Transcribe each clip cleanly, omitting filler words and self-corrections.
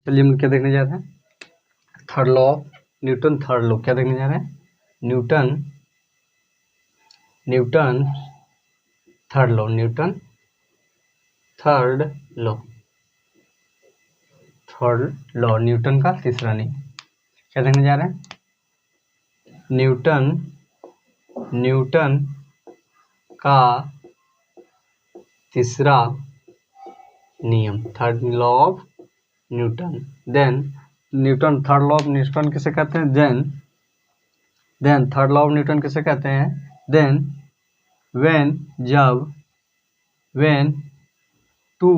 चलिए हम क्या देखने जा रहे हैं, third law of Newton. Third law क्या देखने जा रहे हैं, Newton third law, Newton third law, Newton का तीसरा नियम। क्या देखने जा रहे हैं, न्यूटन का तीसरा नियम, third law of Newton. Then Newton third law of Newton किसे कहते हैं, then third law of Newton किसे कहते हैं, then when two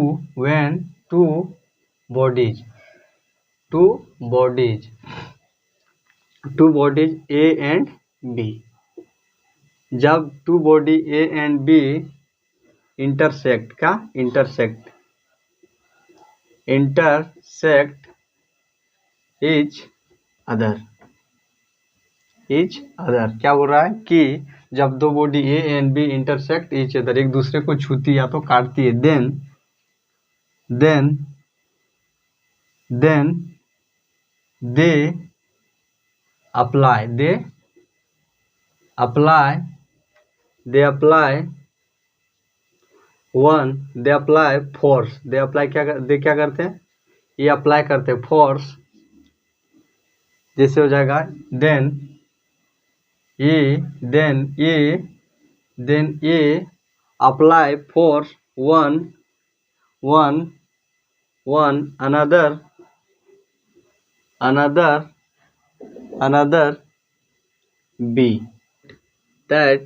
bodies A and B, जब two body A and B intersect each other, क्या बोल रहा है कि जब दो बॉडी A and B intersect each other, एक दूसरे को छूती या तो काटती है, then they apply force, क्या करते हैं, ये अप्लाई करते हैं फोर्स, जैसे हो जाएगा then ये apply force one another B that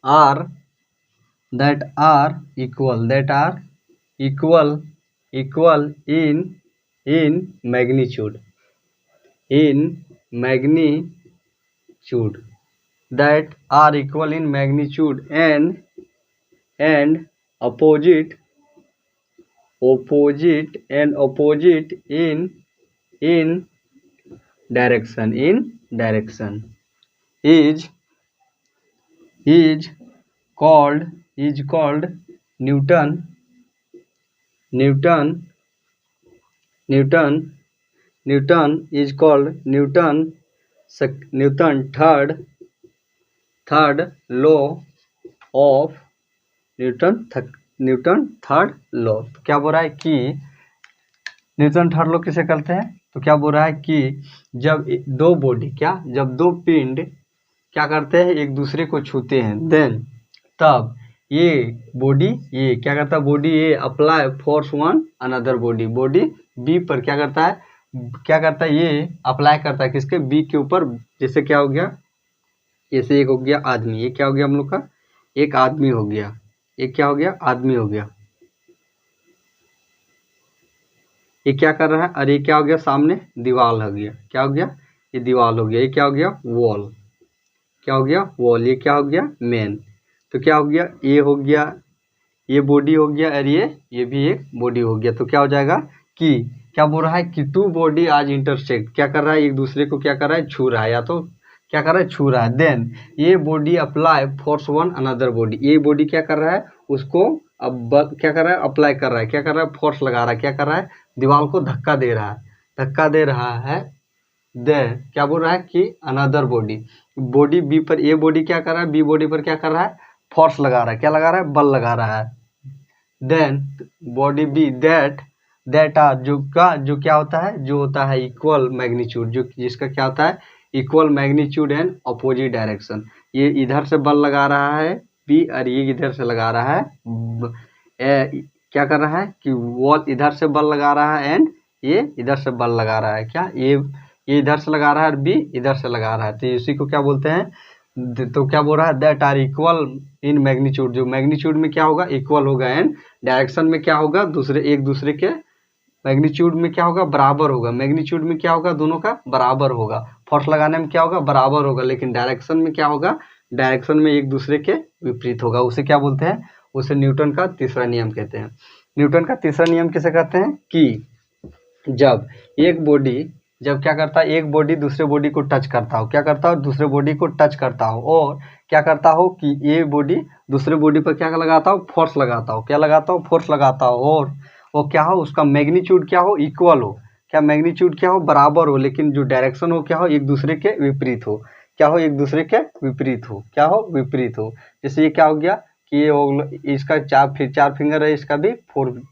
are equal in magnitude, that are equal in magnitude and opposite in direction is called Newton is called Newton third law of Newton third law. क्या बोल रहा है कि Newton third law किसे कहते हैं, तो क्या बोल रहा है कि जब दो पिंड क्या करते हैं, एक दूसरे को छूते हैं, देन तब ये बॉडी क्या करता है, body A apply force one another body B पर क्या करता है, ये अप्लाई करता है किसके, बी के ऊपर। जैसे क्या हो गया, जैसे एक हो गया आदमी, ये क्या हो गया हम लोग का, एक आदमी हो गया, एक क्या हो गया, आदमी हो गया, ये क्या कर रहा है, और ये क्या हो गया, सामने दीवार हो गया, क्या हो गया, ये दीवार हो गया, ये क्या हो गया, वॉल, क्या हो गया, वॉल, ये क्या हो गया, मैन। तो क्या हो गया, ये हो गया, ये बॉडी हो गया, और ये भी एक बॉडी हो गया। तो क्या हो जाएगा कि क्या बोल रहा है कि टू बॉडी आज इंटरसेक्ट, क्या कर रहा है, एक दूसरे को क्या कर रहा है, छू रहा है, या तो क्या कर रहा है, छू रहा है। देन ये body apply force one another body, ये बॉडी क्या कर रहा है, उसको अब क्या कर रहा है, अप्लाई कर रहा है, क्या कर रहा है, फोर्स लगा रहा है, क्या कर रहा है, दीवार को धक्का दे रहा है। देन क्या बोल रहा है कि अनदर बॉडी बी पर, ये बॉडी क्या कर रहा है, बी बॉडी पर क्या कर रहा है, फोर्स लगा रहा है, क्या लगा रहा है, बल लगा रहा है। Then body B that are जो क्या होता है, जो होता है इक्वल मैग्नीट्यूड, जो जिसका क्या होता है, equal magnitude and opposite direction. ये इधर से बल लगा रहा है बी, और ये इधर से लगा रहा है क्या कर रहा है कि वॉल इधर से बल लगा रहा है, एंड ये इधर से बल लगा रहा है, क्या ये इधर से लगा रहा है और बी इधर से लगा रहा है। तो इसी को क्या बोलते हैं, तो क्या बोल रहा है, that are equal in magnitude, जो मैग्नीट्यूड में क्या होगा, इक्वल होगा, एंड डायरेक्शन में क्या होगा, एक दूसरे के मैग्नीट्यूड में क्या होगा, बराबर होगा। मैग्नीट्यूड में क्या होगा, दोनों का बराबर होगा, फोर्स लगाने में क्या होगा, बराबर होगा, लेकिन डायरेक्शन में क्या होगा, डायरेक्शन में एक दूसरे के विपरीत होगा। उसे क्या बोलते हैं, उसे न्यूटन का तीसरा नियम कहते हैं। न्यूटन का तीसरा नियम किसे कहते हैं कि जब एक बॉडी क्या करता है, एक बॉडी दूसरे बॉडी को टच करता हो, क्या करता हो, दूसरे बॉडी को टच करता हो, और क्या करता हो कि ये बॉडी दूसरे बॉडी पर क्या लगाता हो, फोर्स लगाता हो, क्या लगाता हो, फोर्स लगाता हो, वो क्या हो, उसका मैग्नीट्यूड क्या हो, इक्वल हो। क्या मैग्नीट्यूड क्या हो, बराबर हो, लेकिन जो डायरेक्शन हो क्या हो, एक दूसरे के विपरीत हो। क्या हो, एक दूसरे के विपरीत हो। क्या हो, विपरीत हो। जैसे ये क्या हो गया कि ये इसका चार फिंगर है, इसका भी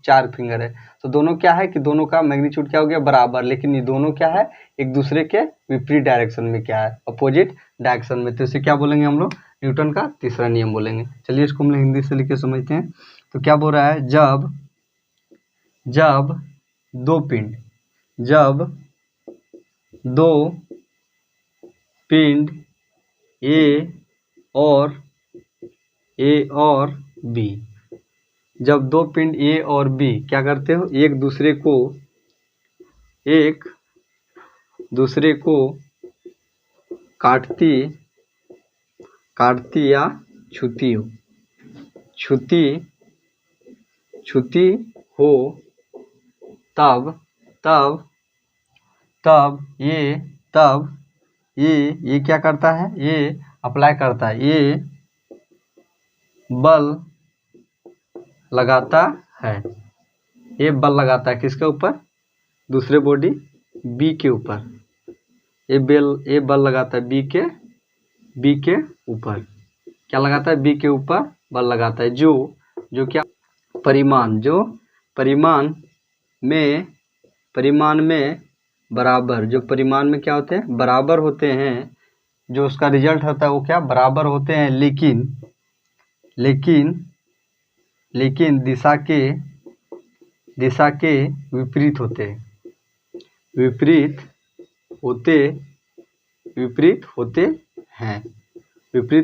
चार फिंगर है, तो दोनों क्या है कि दोनों का मैग्नीट्यूड क्या हो गया, बराबर, लेकिन ये दोनों क्या है, एक दूसरे के विपरीत डायरेक्शन में क्या है, अपोजिट डायरेक्शन में। तो इसे क्या बोलेंगे हम लोग, न्यूटन का तीसरा नियम बोलेंगे। चलिए इसको हम लोग हिंदी से लिख के समझते हैं। तो क्या बोल रहा है, जब दो पिंड ए और बी, जब दो पिंड ए और बी क्या करते हो, एक दूसरे को काटती या छूती हो, तब ये क्या करता है, ये अप्लाई करता है, ये बल लगाता है। ये बल लगाता है किसके ऊपर, दूसरे बॉडी बी के ऊपर। ये बल लगाता है बी के ऊपर। क्या लगाता है, बी के ऊपर बल लगाता है, जो क्या परिमाण में बराबर, जो परिमाण में क्या होते हैं, बराबर होते हैं, जो उसका रिजल्ट होता है वो क्या बराबर होते हैं, लेकिन दिशा के विपरीत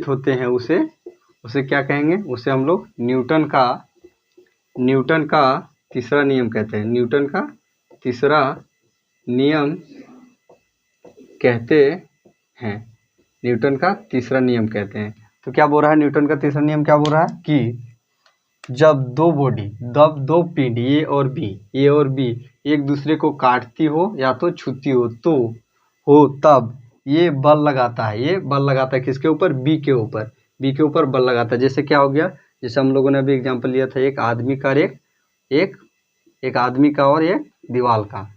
होते हैं। उसे क्या कहेंगे, उसे हम लोग न्यूटन का तीसरा नियम कहते हैं। न्यूटन का तीसरा नियम कहते हैं। तो क्या बोल रहा है, न्यूटन का तीसरा नियम क्या बोल रहा है कि जब दो पिंड ए और बी एक दूसरे को काटती हो या तो छूती हो तब ये बल लगाता है किसके ऊपर, बी के ऊपर बल लगाता है। जैसे क्या हो गया, जैसे हम लोगों ने अभी एग्जांपल लिया था, एक आदमी का और एक आदमी का और एक दीवार का।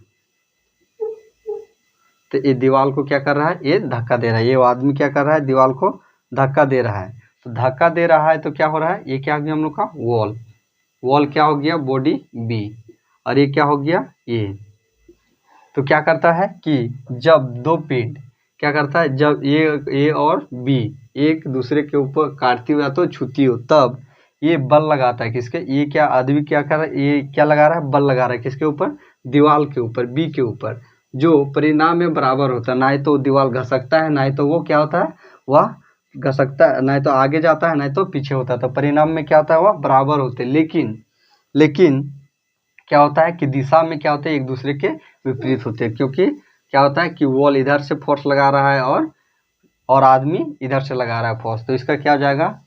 तो ये दीवार को क्या कर रहा है, ये धक्का दे रहा है, ये आदमी क्या कर रहा है, दीवार को धक्का दे रहा है। तो धक्का दे रहा है तो क्या हो रहा है, ये क्या हो गया हम लोग का वॉल क्या हो गया, बॉडी बी, और ये क्या हो गया, ये। तो क्या करता है कि जब दो पिंड क्या करता है, जब ए और बी एक दूसरे के ऊपर काटती हो या तो छूती हो, तब ये बल लगाता है किसके, ये क्या आदमी क्या कर रहा है, ये क्या लगा रहा है, बल लगा रहा है किसके ऊपर, दीवार के ऊपर, बी के ऊपर, जो परिणाम में बराबर होता है। ना ही तो दीवार घसकता है, ना ही तो वो क्या होता है, वह घसकता है, ना ही तो आगे जाता है, ना ही तो पीछे होता है। तो परिणाम में क्या होता है, वह बराबर होते हैं। लेकिन क्या होता है कि दिशा में क्या होता है, एक दूसरे के विपरीत होते हैं। क्योंकि क्या होता है कि वॉल इधर से फोर्स लगा रहा है और आदमी इधर से लगा रहा है फोर्स। तो इसका क्या हो जाएगा,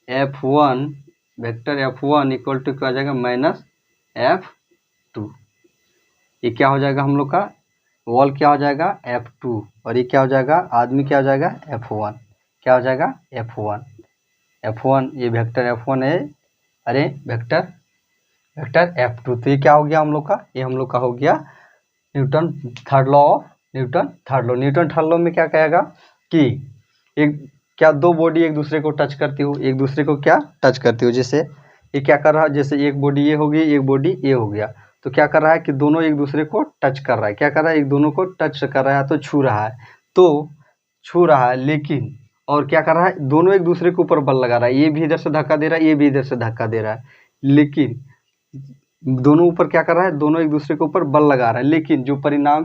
F1 vector F1 equal to क्या हो जाएगा, माइनस F2। ये क्या हो जाएगा हम लोग का, वॉल क्या हो जाएगा F2, और ये क्या हो जाएगा, आदमी क्या हो जाएगा F1। क्या हो जाएगा F1, ये वेक्टर F1 है, अरे वेक्टर F2। तो ये क्या हो गया हम लोग का, ये हम लोग का हो गया न्यूटन थर्ड लॉ में क्या कहेगा कि क्या दो बॉडी एक दूसरे को टच करती हो, जैसे ये क्या कर रहा है, जैसे एक बॉडी ये होगी, एक बॉडी ये हो गया, तो क्या कर रहा है कि दोनों एक दूसरे को टच कर रहा है। क्या कर रहा है, एक दोनों को टच कर रहा है, तो छू रहा है, लेकिन और क्या कर रहा है, दोनों एक दूसरे के ऊपर बल लगा रहा है, ये भी इधर से धक्का दे रहा है, ये भी इधर से धक्का दे रहा है, लेकिन दोनों ऊपर क्या कर रहा है, दोनों एक दूसरे के ऊपर बल लगा रहा है, लेकिन जो परिणाम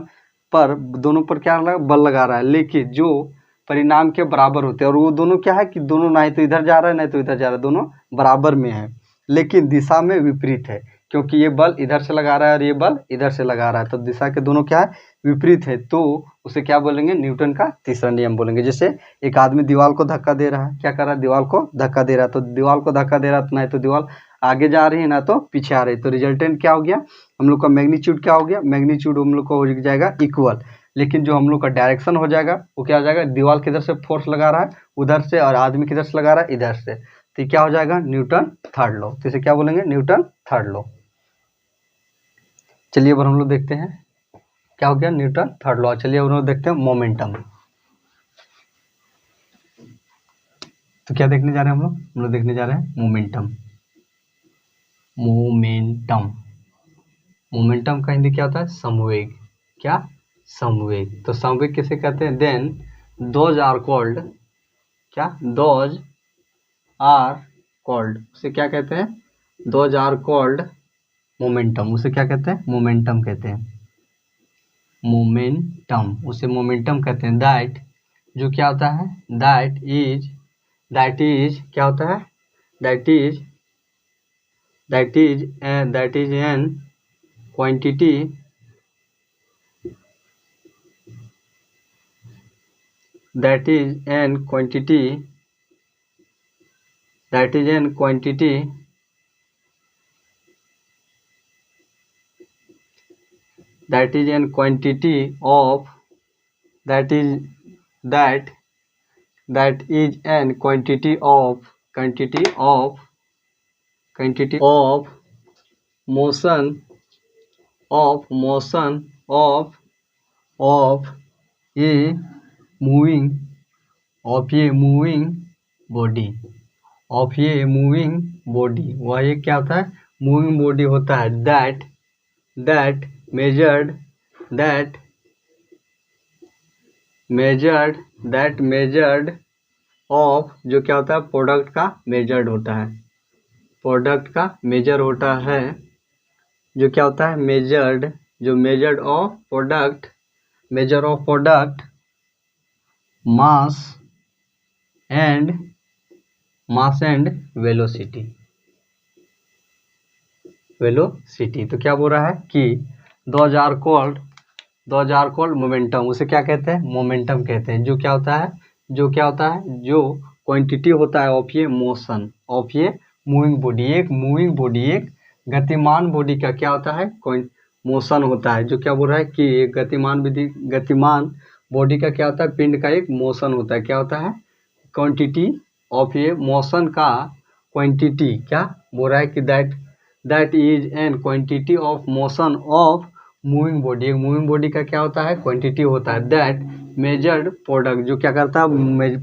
पर दोनों पर क्या बल लगा रहा है, लेकिन जो परिणाम के बराबर होते हैं, और वो दोनों क्या है कि दोनों ना तो इधर जा रहा है ना तो इधर जा रहा है, दोनों बराबर में है, लेकिन दिशा में विपरीत है। क्योंकि ये बल इधर से लगा रहा है और ये बल इधर से लगा रहा है, तो दिशा के दोनों क्या है, विपरीत है। तो उसे क्या बोलेंगे, न्यूटन का तीसरा नियम बोलेंगे। जैसे एक आदमी दीवार को धक्का दे रहा है, क्या कर रहा है, दीवार को धक्का दे रहा है, तो दीवार को धक्का दे रहा है, तो ना तो दीवार आगे जा रही है ना तो पीछे आ रही है। तो रिजल्टेंट क्या हो गया हम लोग का, मैग्नीट्यूड क्या हो गया, मैग्नीट्यूड हम लोग का हो जाएगा इक्वल, लेकिन जो हम लोग का डायरेक्शन हो जाएगा वो क्या हो जाएगा, दीवार किधर से फोर्स लगा रहा है उधर से, और आदमी किधर से लगा रहा है इधर से। तो क्या हो जाएगा, न्यूटन थर्ड लॉ। तो इसे क्या बोलेंगे, न्यूटन थर्ड लॉ। चलिए अब हम लोग देखते हैं क्या हो गया, न्यूटन थर्ड लॉ। चलिए अब हम लोग देखते हैं मोमेंटम। तो क्या देखने जा रहे हैं हम लोग देखने जा रहे हैं मोमेंटम। मोमेंटम, मोमेंटम का हिंदी क्या होता है, संवेग। क्या, संवेग। तो संवेग किसे कहते हैं, देन दोज आर कॉल्ड, क्या, दोज आर कॉल्ड, उसे क्या कहते हैं, दोज आर कॉल्ड मोमेंटम। उसे क्या कहते हैं, मोमेंटम कहते हैं, मोमेंटम, उसे मोमेंटम कहते हैं। दैट, जो क्या होता है, दैट इज क्या होता है, that is an quantity, that is an quantity that is an quantity that is an quantity of that is that is an quantity of motion of a moving body वह ये क्या होता है, moving body होता है। that measured of, जो क्या होता है, प्रोडक्ट का मेजर्ड होता है, प्रोडक्ट का मेजर होता है, जो क्या होता है, मेजर्ड, जो measured of product, measure of product mass and velocity. तो क्या बोल रहा है कि दोज आर कॉल्ड मोमेंटम, उसे क्या कहते हैं, मोमेंटम कहते हैं। जो क्या होता है, जो क्वांटिटी होता है ऑफ ये मोशन, ऑफ ये मूविंग बॉडी, एक गतिमान बॉडी का क्या होता है, मोशन होता है। जो क्या बोल रहा है कि गतिमान बॉडी का क्या होता है, पिंड का एक मोशन होता है। क्या होता है, क्वांटिटी ऑफ ये मोशन का क्वांटिटी, क्या बोल रहा है कि that is an quantity of motion of moving body. एक मूविंग बॉडी का क्या होता है, क्वांटिटी होता है। दैट मेजर्ड प्रोडक्ट, जो क्या करता है,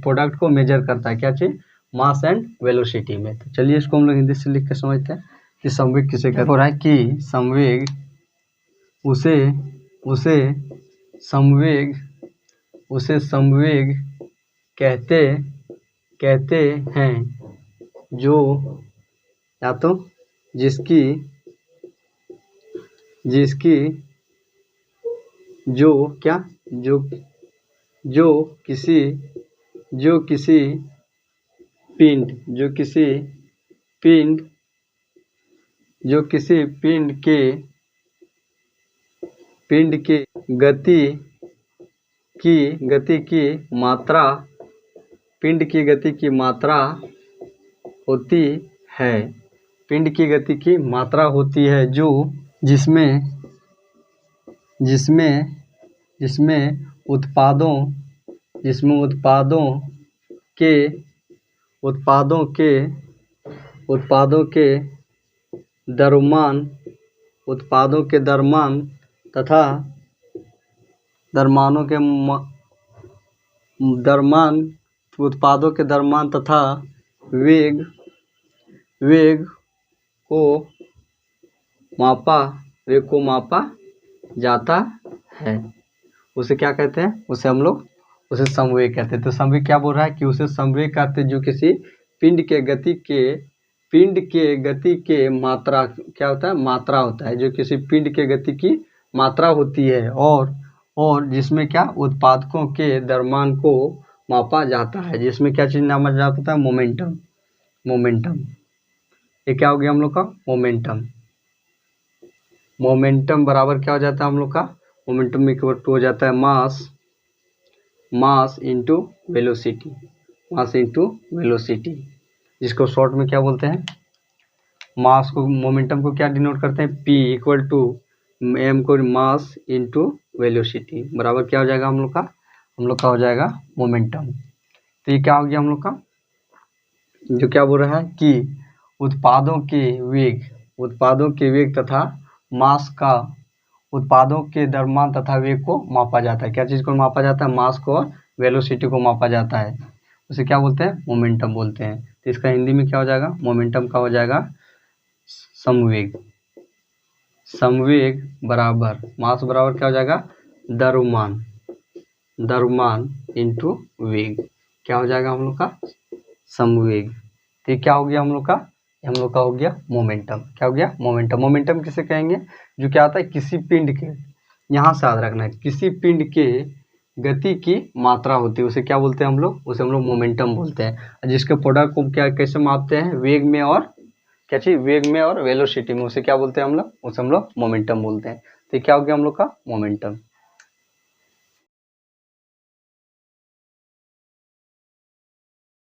प्रोडक्ट को मेजर करता है, क्या चीज, मास एंड वेलोसिटी में। तो चलिए इसको हम लोग हिंदी से लिख के समझते हैं कि संवेग किसे कहते हैं। हो रहा है कि संवेग उसे संवेग कहते हैं जो, या तो जिसकी किसी पिंड के गति की मात्रा, पिंड की गति की मात्रा होती है, पिंड की गति की मात्रा होती है, जो जिसमें उत्पादों के दरमान तथा वेग को मापा जाता है, उसे क्या कहते हैं, उसे हम लोग संवेग कहते हैं। तो संवेग क्या बोल रहा है कि उसे संवेग कहते हैं जो किसी पिंड के गति के मात्रा, क्या होता है, मात्रा होता है, जो किसी पिंड के गति की मात्रा होती है, और जिसमें क्या, उत्पादकों के द्रव्यमान को मापा जाता है, जिसमें क्या चीज नामा जाता है, मोमेंटम। ये क्या हो गया हम लोग का, मोमेंटम बराबर क्या हो जाता है हम लोग का, मोमेंटम में हो जाता है मास इंटू वेलोसिटी, जिसको शॉर्ट में क्या बोलते हैं, मास को, मोमेंटम को क्या डिनोट करते हैं, P इक्वल टू m को मास इंटू वेलोसिटी, बराबर क्या हो जाएगा हम लोग का हो जाएगा मोमेंटम। तो ये क्या हो गया हम लोग का, जो क्या बोल रहा है कि उत्पादों के वेग तथा मास का उत्पादों के द्रव्यमान तथा वेग को मापा जाता है। क्या चीज़ को मापा जाता है? मास को और वेलोसिटी को मापा जाता है, उसे क्या बोलते हैं? मोमेंटम बोलते हैं। तो इसका हिंदी में क्या हो जाएगा? मोमेंटम का हो जाएगा समवेग। समवेग बराबर मास बराबर क्या हो जाएगा? द्रव्यमान, द्रव्यमान इंटू वेग। क्या हो जाएगा हम लोग का? समवेग। तो ये क्या हो गया हम लोग का? हम लोग का हो गया मोमेंटम। क्या हो गया? मोमेंटम। मोमेंटम किसे कहेंगे? जो क्या होता है किसी पिंड के, यहाँ से याद रखना है, किसी पिंड के गति की मात्रा होती है, उसे क्या बोलते हैं हम लोग? उसे हम लोग मोमेंटम बोलते हैं। जिसके प्रोडक्ट को क्या कैसे मापते हैं? वेग में और क्या चीज? वेग में और वेलोसिटी में, उसे क्या बोलते हैं हम लोग? उसे हम लोग मोमेंटम बोलते हैं। तो क्या हो गया हम लोग का? मोमेंटम।